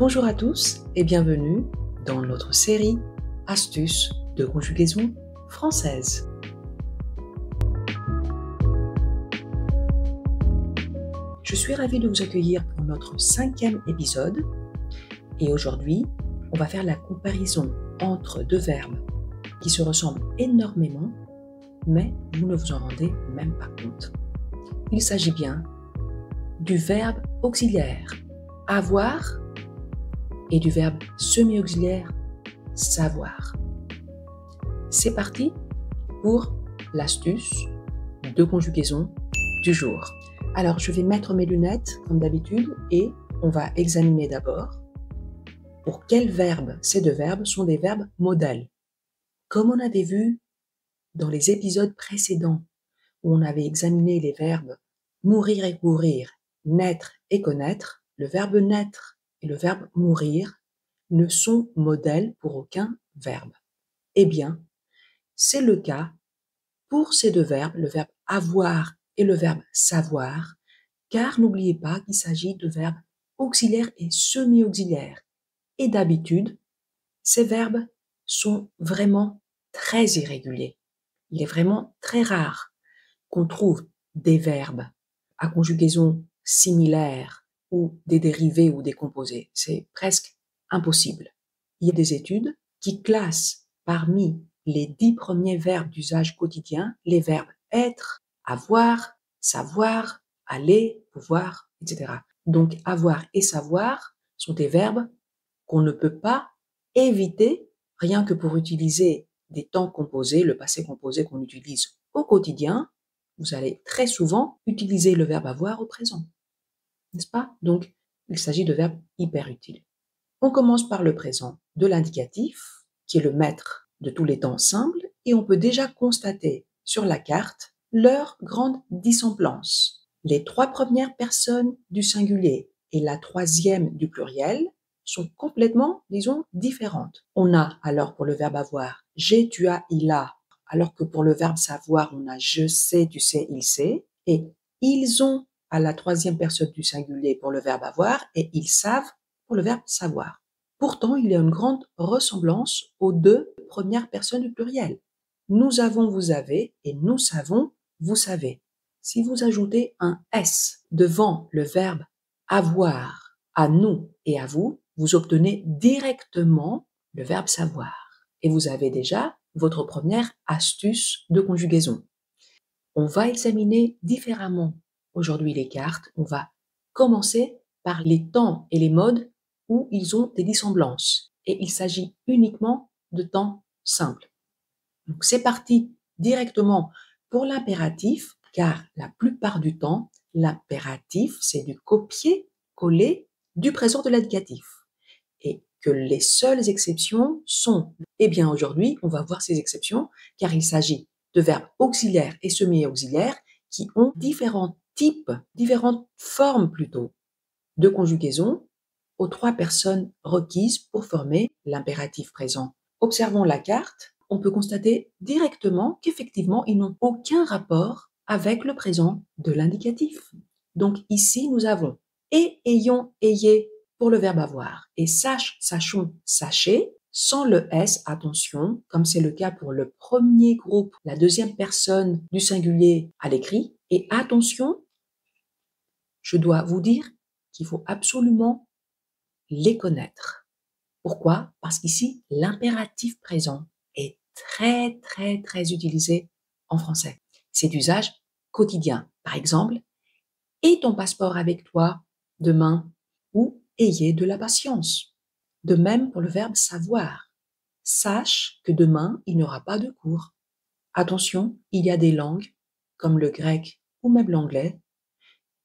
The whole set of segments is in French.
Bonjour à tous et bienvenue dans notre série Astuces de conjugaison française. Je suis ravie de vous accueillir pour notre 5e épisode et aujourd'hui, on va faire la comparaison entre deux verbes qui se ressemblent énormément, mais vous ne vous en rendez même pas compte. Il s'agit bien du verbe auxiliaire avoir et du verbe semi-auxiliaire savoir. C'est parti pour l'astuce de conjugaison du jour. Alors, je vais mettre mes lunettes comme d'habitude et on va examiner d'abord pour quels verbes ces deux verbes sont des verbes modèles. Comme on avait vu dans les épisodes précédents où on avait examiné les verbes mourir et courir, naître et connaître, le verbe naître et le verbe mourir ne sont modèles pour aucun verbe. Eh bien, c'est le cas pour ces deux verbes, le verbe avoir et le verbe savoir, car n'oubliez pas qu'il s'agit de verbes auxiliaires et semi-auxiliaires. Et d'habitude, ces verbes sont vraiment très irréguliers. Il est vraiment très rare qu'on trouve des verbes à conjugaison similaire ou des dérivés ou des composés. C'est presque impossible. Il y a des études qui classent parmi les 10 premiers verbes d'usage quotidien les verbes être, avoir, savoir, aller, pouvoir, etc. Donc avoir et savoir sont des verbes qu'on ne peut pas éviter rien que pour utiliser des temps composés, le passé composé qu'on utilise au quotidien. Vous allez très souvent utiliser le verbe avoir au présent, n'est-ce pas? Donc, il s'agit de verbes hyper utiles. On commence par le présent de l'indicatif, qui est le maître de tous les temps simples, et on peut déjà constater sur la carte leur grande dissemblance. Les 3 premières personnes du singulier et la 3e du pluriel sont complètement, disons, différentes. On a alors pour le verbe avoir, j'ai, tu as, il a, alors que pour le verbe savoir, on a je sais, tu sais, il sait, et ils ont à la 3e personne du singulier pour le verbe avoir, et ils savent pour le verbe savoir. Pourtant, il y a une grande ressemblance aux 2 premières personnes du pluriel. Nous avons, vous avez, et nous savons, vous savez. Si vous ajoutez un S devant le verbe avoir, à nous et à vous, vous obtenez directement le verbe savoir. Et vous avez déjà votre première astuce de conjugaison. On va examiner différemment aujourd'hui les cartes. On va commencer par les temps et les modes où ils ont des dissemblances. Et il s'agit uniquement de temps simples. Donc c'est parti directement pour l'impératif, car la plupart du temps, l'impératif, c'est du copier-coller du présent de l'indicatif. Et que les seules exceptions sont, eh bien aujourd'hui, on va voir ces exceptions, car il s'agit de verbes auxiliaires et semi-auxiliaires qui ont différents types, différentes formes plutôt, de conjugaison aux 3 personnes requises pour former l'impératif présent. Observons la carte, on peut constater directement qu'effectivement, ils n'ont aucun rapport avec le présent de l'indicatif. Donc ici, nous avons et, ayons, ayez pour le verbe avoir et sache, sachons, sachez sans le S, attention, comme c'est le cas pour le premier groupe, la 2e personne du singulier à l'écrit. Et attention, je dois vous dire qu'il faut absolument les connaître. Pourquoi? Parce qu'ici, l'impératif présent est très, très, très utilisé en français. C'est d'usage quotidien. Par exemple, aie ton passeport avec toi demain ou ayez de la patience. De même pour le verbe savoir. Sache que demain, il n'y aura pas de cours. Attention, il y a des langues, comme le grec ou même l'anglais,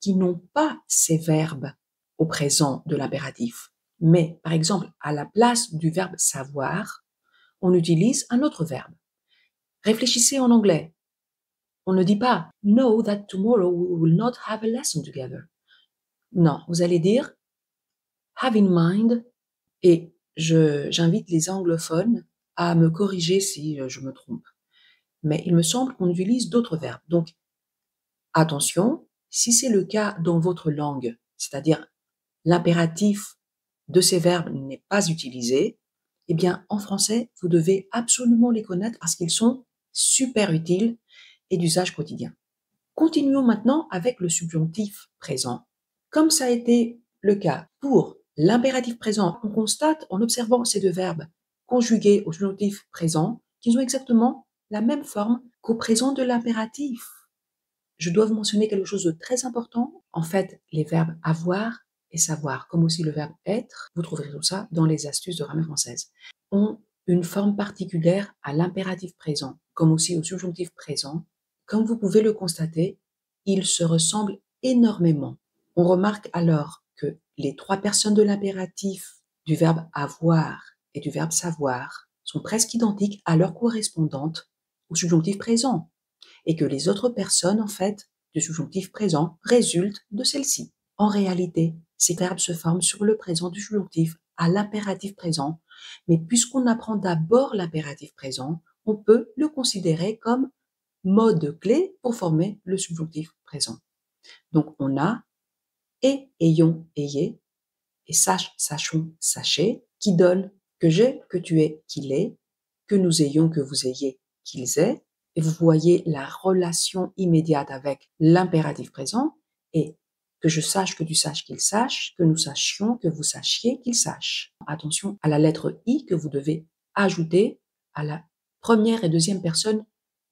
qui n'ont pas ces verbes au présent de l'impératif. Mais, par exemple, à la place du verbe savoir, on utilise un autre verbe. Réfléchissez en anglais. On ne dit pas « Know that tomorrow we will not have a lesson together ». Non, vous allez dire « Have in mind » et j'invite les anglophones à me corriger si je me trompe. Mais il me semble qu'on utilise d'autres verbes. Donc, attention, si c'est le cas dans votre langue, c'est-à-dire l'impératif de ces verbes n'est pas utilisé, eh bien, en français, vous devez absolument les connaître parce qu'ils sont super utiles et d'usage quotidien. Continuons maintenant avec le subjonctif présent. Comme ça a été le cas pour l'impératif présent, on constate en observant ces deux verbes conjugués au subjonctif présent qu'ils ont exactement la même forme qu'au présent de l'impératif. Je dois vous mentionner quelque chose de très important. En fait, les verbes avoir et savoir, comme aussi le verbe être, vous trouverez tout ça dans les astuces de grammaire française, ont une forme particulière à l'impératif présent, comme aussi au subjonctif présent. Comme vous pouvez le constater, ils se ressemblent énormément. On remarque alors que les trois personnes de l'impératif du verbe avoir et du verbe savoir sont presque identiques à leur correspondante au subjonctif présent et que les autres personnes, en fait, du subjonctif présent résultent de celle-ci. En réalité, ces verbes se forment sur le présent du subjonctif à l'impératif présent, mais puisqu'on apprend d'abord l'impératif présent, on peut le considérer comme mode clé pour former le subjonctif présent. Donc on a et, ayons, ayez, et sache, sachons, sachez, qui donne que j'ai, que tu aies, qu'il est, que nous ayons, que vous ayez, qu'ils aient, et vous voyez la relation immédiate avec l'impératif présent, et que je sache, que tu saches, qu'il sache, que nous sachions, que vous sachiez, qu'il sache. Attention à la lettre I que vous devez ajouter à la première et deuxième personne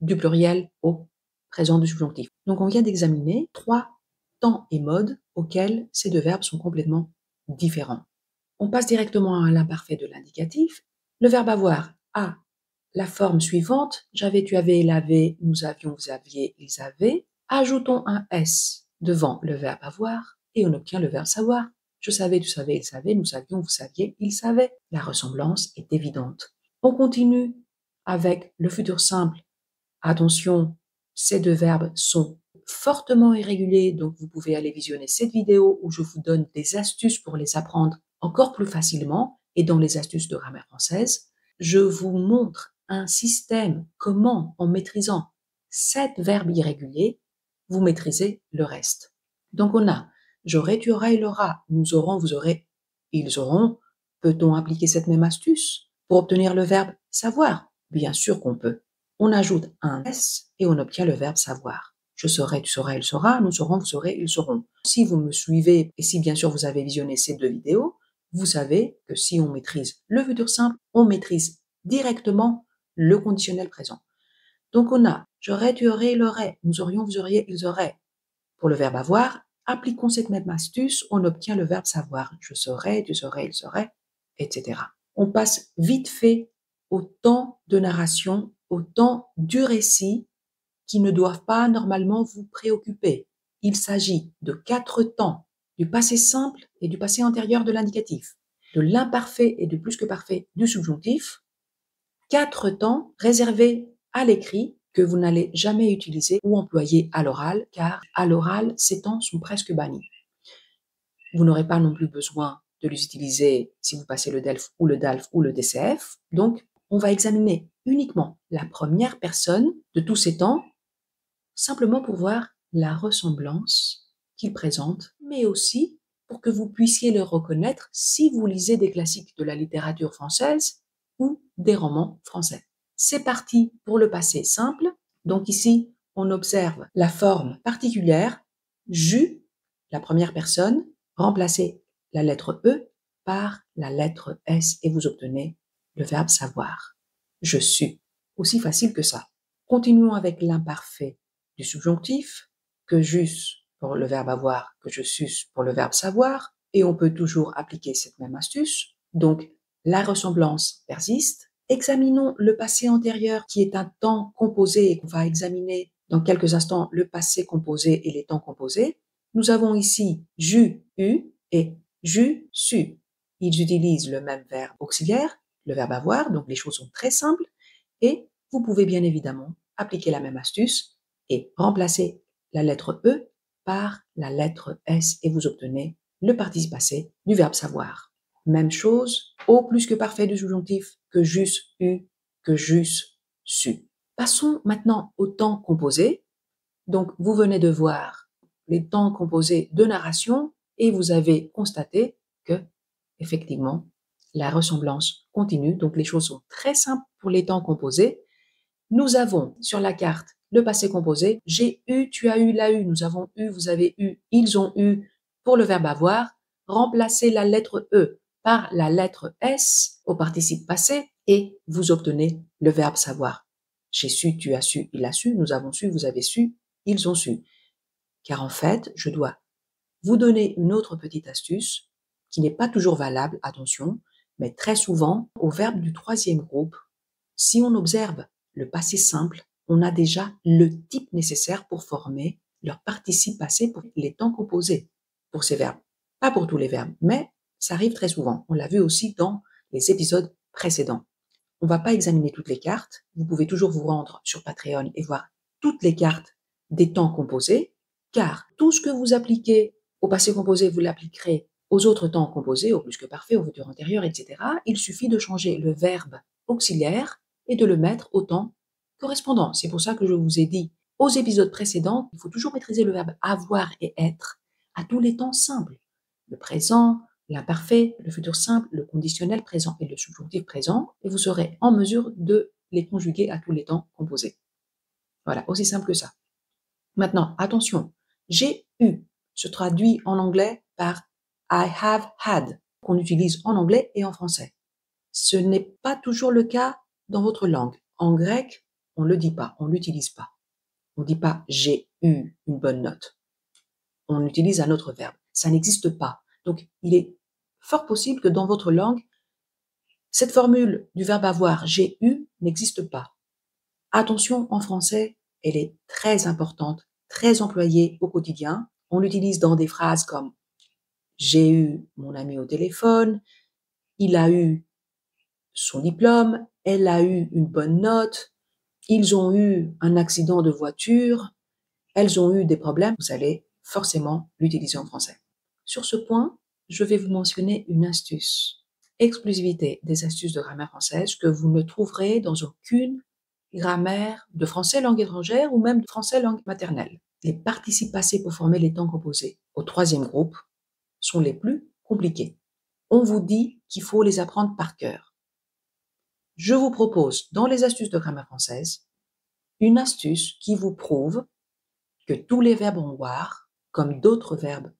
du pluriel au présent du subjonctif. Donc on vient d'examiner 3 temps et modes auxquels ces deux verbes sont complètement différents. On passe directement à l'imparfait de l'indicatif. Le verbe avoir a la forme suivante, j'avais, tu avais, il avait, nous avions, vous aviez, ils avaient. Ajoutons un S devant le verbe avoir et on obtient le verbe savoir. Je savais, tu savais, il savait, nous savions, vous saviez, il savait. La ressemblance est évidente. On continue avec le futur simple. Attention, ces deux verbes sont fortement irréguliers, donc vous pouvez aller visionner cette vidéo où je vous donne des astuces pour les apprendre encore plus facilement et dans les astuces de grammaire française. Je vous montre un système comment, en maîtrisant 7 verbes irréguliers, vous maîtrisez le reste. Donc on a j'aurai, tu auras, il aura, nous aurons, vous aurez, ils auront. Peut-on appliquer cette même astuce pour obtenir le verbe savoir? Bien sûr qu'on peut. On ajoute un S et on obtient le verbe savoir. Je saurai, tu sauras, il saura, nous saurons, vous saurez, ils sauront. Si vous me suivez et si bien sûr vous avez visionné ces 2 vidéos, vous savez que si on maîtrise le futur simple, on maîtrise directement le conditionnel présent. Donc on a j'aurais, tu aurais, il aurait, nous aurions, vous auriez, ils auraient. Pour le verbe avoir, appliquons cette même astuce, on obtient le verbe savoir. Je saurais, tu saurais, il saurait, etc. On passe vite fait au temps de narration, au temps du récit qui ne doivent pas normalement vous préoccuper. Il s'agit de 4 temps, du passé simple et du passé antérieur de l'indicatif, de l'imparfait et du plus que parfait du subjonctif, 4 temps réservés à l'écrit que vous n'allez jamais utiliser ou employer à l'oral, car à l'oral, ces temps sont presque bannis. Vous n'aurez pas non plus besoin de les utiliser si vous passez le DELF ou le DALF ou le DCF. Donc, on va examiner uniquement la première personne de tous ces temps, simplement pour voir la ressemblance qu'ils présentent, mais aussi pour que vous puissiez le reconnaître si vous lisez des classiques de la littérature française ou des romans français. C'est parti pour le passé simple. Donc ici, on observe la forme particulière, j'eus, la première personne, remplacez la lettre E par la lettre S et vous obtenez le verbe savoir. Je sus. Aussi facile que ça. Continuons avec l'imparfait du subjonctif, que j'eusse pour le verbe avoir, que je susse pour le verbe savoir, et on peut toujours appliquer cette même astuce. Donc, la ressemblance persiste. Examinons le passé antérieur qui est un temps composé et qu'on va examiner dans quelques instants le passé composé et les temps composés. Nous avons ici j'eus, eu et j'eus, su. Ils utilisent le même verbe auxiliaire, le verbe avoir, donc les choses sont très simples et vous pouvez bien évidemment appliquer la même astuce et remplacer la lettre E par la lettre S et vous obtenez le participe passé du verbe savoir. Même chose, au plus que parfait du subjonctif, que j'eusse eu, que j'eusse su. Passons maintenant au temps composé. Donc, vous venez de voir les temps composés de narration et vous avez constaté que effectivement, la ressemblance continue. Donc, les choses sont très simples pour les temps composés. Nous avons sur la carte le passé composé. J'ai eu, tu as eu, l'a eu, nous avons eu, vous avez eu, ils ont eu. Pour le verbe avoir, remplacez la lettre E par la lettre S au participe passé et vous obtenez le verbe savoir. J'ai su, tu as su, il a su, nous avons su, vous avez su, ils ont su. Car en fait, je dois vous donner une autre petite astuce qui n'est pas toujours valable, attention, mais très souvent, au verbe du troisième groupe, si on observe le passé simple, on a déjà le type nécessaire pour former leur participe passé pour les temps composés pour ces verbes. Pas pour tous les verbes, mais ça arrive très souvent. On l'a vu aussi dans les épisodes précédents. On ne va pas examiner toutes les cartes. Vous pouvez toujours vous rendre sur Patreon et voir toutes les cartes des temps composés, car tout ce que vous appliquez au passé composé, vous l'appliquerez aux autres temps composés, au plus que parfait, au futur antérieur, etc. Il suffit de changer le verbe auxiliaire et de le mettre au temps correspondant. C'est pour ça que je vous ai dit aux épisodes précédents, il faut toujours maîtriser le verbe avoir et être à tous les temps simples. Le présent, l'imparfait, le futur simple, le conditionnel présent et le subjonctif présent, et vous serez en mesure de les conjuguer à tous les temps composés. Voilà, aussi simple que ça. Maintenant, attention, j'ai eu se traduit en anglais par I have had, qu'on utilise en anglais et en français. Ce n'est pas toujours le cas dans votre langue. En grec, on ne le dit pas, on ne l'utilise pas. On ne dit pas j'ai eu une bonne note. On utilise un autre verbe. Ça n'existe pas. Donc, il est fort possible que dans votre langue, cette formule du verbe avoir, j'ai eu, n'existe pas. Attention, en français, elle est très importante, très employée au quotidien. On l'utilise dans des phrases comme j'ai eu mon ami au téléphone, il a eu son diplôme, elle a eu une bonne note, ils ont eu un accident de voiture, elles ont eu des problèmes. Vous allez forcément l'utiliser en français. Sur ce point, je vais vous mentionner une astuce. Exclusivité des astuces de grammaire française que vous ne trouverez dans aucune grammaire de français langue étrangère ou même de français langue maternelle. Les participes passés pour former les temps composés au troisième groupe sont les plus compliqués. On vous dit qu'il faut les apprendre par cœur. Je vous propose, dans les astuces de grammaire française, une astuce qui vous prouve que tous les verbes en war, comme d'autres verbes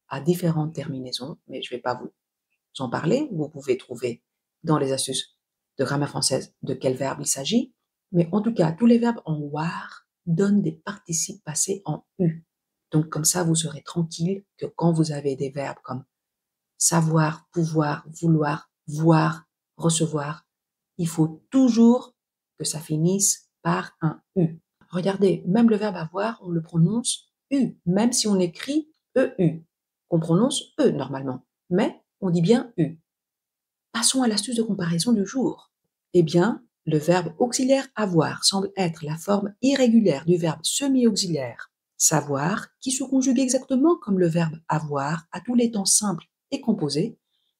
à différentes terminaisons, mais je ne vais pas vous en parler, vous pouvez trouver dans les astuces de grammaire française de quel verbe il s'agit, mais en tout cas, tous les verbes en war donnent des participes passés en U. Donc comme ça, vous serez tranquille que quand vous avez des verbes comme savoir, pouvoir, vouloir, voir, recevoir, il faut toujours que ça finisse par un U. Regardez, même le verbe avoir, on le prononce U, même si on écrit EU, qu'on prononce E normalement, mais on dit bien U. Passons à l'astuce de comparaison du jour. Eh bien, le verbe auxiliaire avoir semble être la forme irrégulière du verbe semi-auxiliaire savoir, qui se conjugue exactement comme le verbe avoir à tous les temps simples et composés,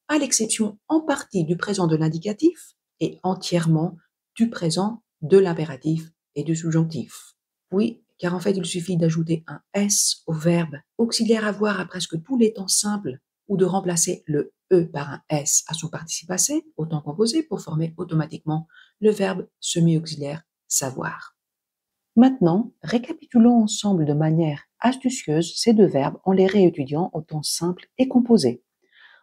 à l'exception en partie du présent de l'indicatif et entièrement du présent de l'impératif et du subjonctif. Oui, car en fait, il suffit d'ajouter un S au verbe auxiliaire avoir à presque tous les temps simples ou de remplacer le E par un S à son participe passé, au temps composé, pour former automatiquement le verbe semi-auxiliaire savoir. Maintenant, récapitulons ensemble de manière astucieuse ces deux verbes en les réétudiant au temps simple et composé.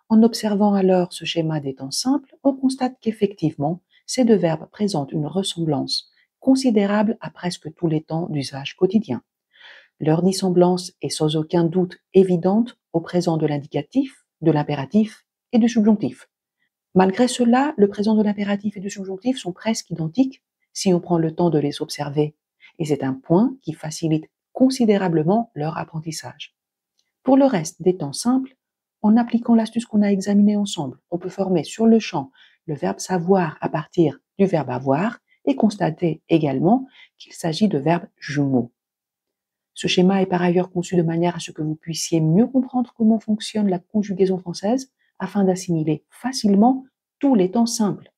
En observant alors ce schéma des temps simples, on constate qu'effectivement, ces deux verbes présentent une ressemblance considérable à presque tous les temps d'usage quotidien. Leur dissemblance est sans aucun doute évidente au présent de l'indicatif, de l'impératif et du subjonctif. Malgré cela, le présent de l'impératif et du subjonctif sont presque identiques si on prend le temps de les observer, et c'est un point qui facilite considérablement leur apprentissage. Pour le reste des temps simples, en appliquant l'astuce qu'on a examinée ensemble, on peut former sur le champ le verbe savoir à partir du verbe avoir et constater également qu'il s'agit de verbes jumeaux. Ce schéma est par ailleurs conçu de manière à ce que vous puissiez mieux comprendre comment fonctionne la conjugaison française afin d'assimiler facilement tous les temps simples.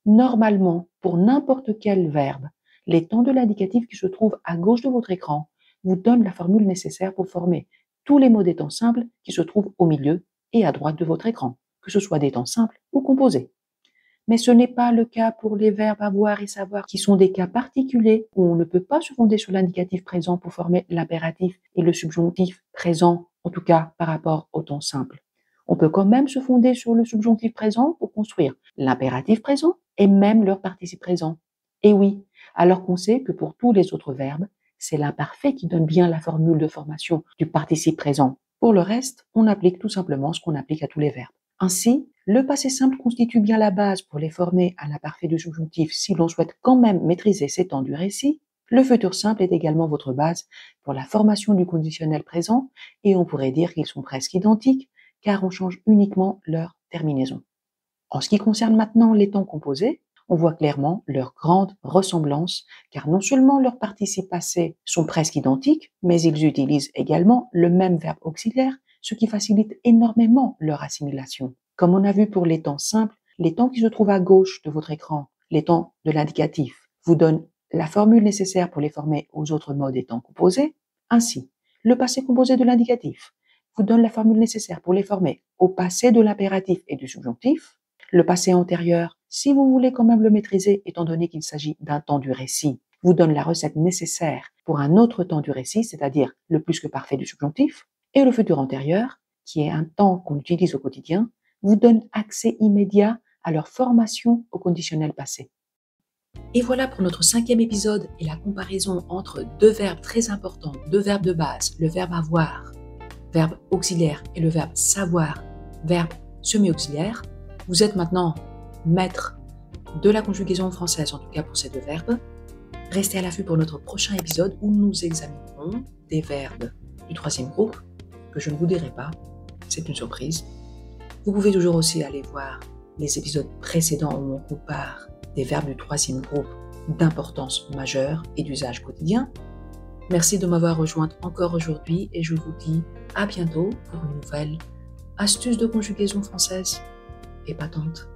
Normalement, pour n'importe quel verbe, les temps de l'indicatif qui se trouvent à gauche de votre écran vous donnent la formule nécessaire pour former tous les mots des temps simples qui se trouvent au milieu et à droite de votre écran, que ce soit des temps simples ou composés. Mais ce n'est pas le cas pour les verbes avoir et savoir, qui sont des cas particuliers où on ne peut pas se fonder sur l'indicatif présent pour former l'impératif et le subjonctif présent, en tout cas par rapport au temps simple. On peut quand même se fonder sur le subjonctif présent pour construire l'impératif présent et même leur participe présent. Et oui, alors qu'on sait que pour tous les autres verbes, c'est l'imparfait qui donne bien la formule de formation du participe présent. Pour le reste, on applique tout simplement ce qu'on applique à tous les verbes. Ainsi, le passé simple constitue bien la base pour les former à l'imparfait du subjonctif si l'on souhaite quand même maîtriser ces temps du récit. Le futur simple est également votre base pour la formation du conditionnel présent et on pourrait dire qu'ils sont presque identiques car on change uniquement leur terminaison. En ce qui concerne maintenant les temps composés, on voit clairement leur grande ressemblance car non seulement leurs participes passés sont presque identiques, mais ils utilisent également le même verbe auxiliaire, ce qui facilite énormément leur assimilation. Comme on a vu pour les temps simples, les temps qui se trouvent à gauche de votre écran, les temps de l'indicatif, vous donnent la formule nécessaire pour les former aux autres modes des temps composés. Ainsi, le passé composé de l'indicatif vous donne la formule nécessaire pour les former au passé de l'impératif et du subjonctif. Le passé antérieur, si vous voulez quand même le maîtriser, étant donné qu'il s'agit d'un temps du récit, vous donne la recette nécessaire pour un autre temps du récit, c'est-à-dire le plus que parfait du subjonctif. Et le futur antérieur, qui est un temps qu'on utilise au quotidien, vous donne accès immédiat à leur formation au conditionnel passé. Et voilà pour notre 5e épisode et la comparaison entre deux verbes très importants, deux verbes de base, le verbe avoir, verbe auxiliaire, et le verbe savoir, verbe semi-auxiliaire. Vous êtes maintenant maître de la conjugaison française, en tout cas pour ces deux verbes. Restez à l'affût pour notre prochain épisode où nous examinerons des verbes du 3e groupe, que je ne vous dirai pas, c'est une surprise. Vous pouvez toujours aussi aller voir les épisodes précédents où on compare des verbes du 3e groupe d'importance majeure et d'usage quotidien. Merci de m'avoir rejointe encore aujourd'hui et je vous dis à bientôt pour une nouvelle astuce de conjugaison française épatante.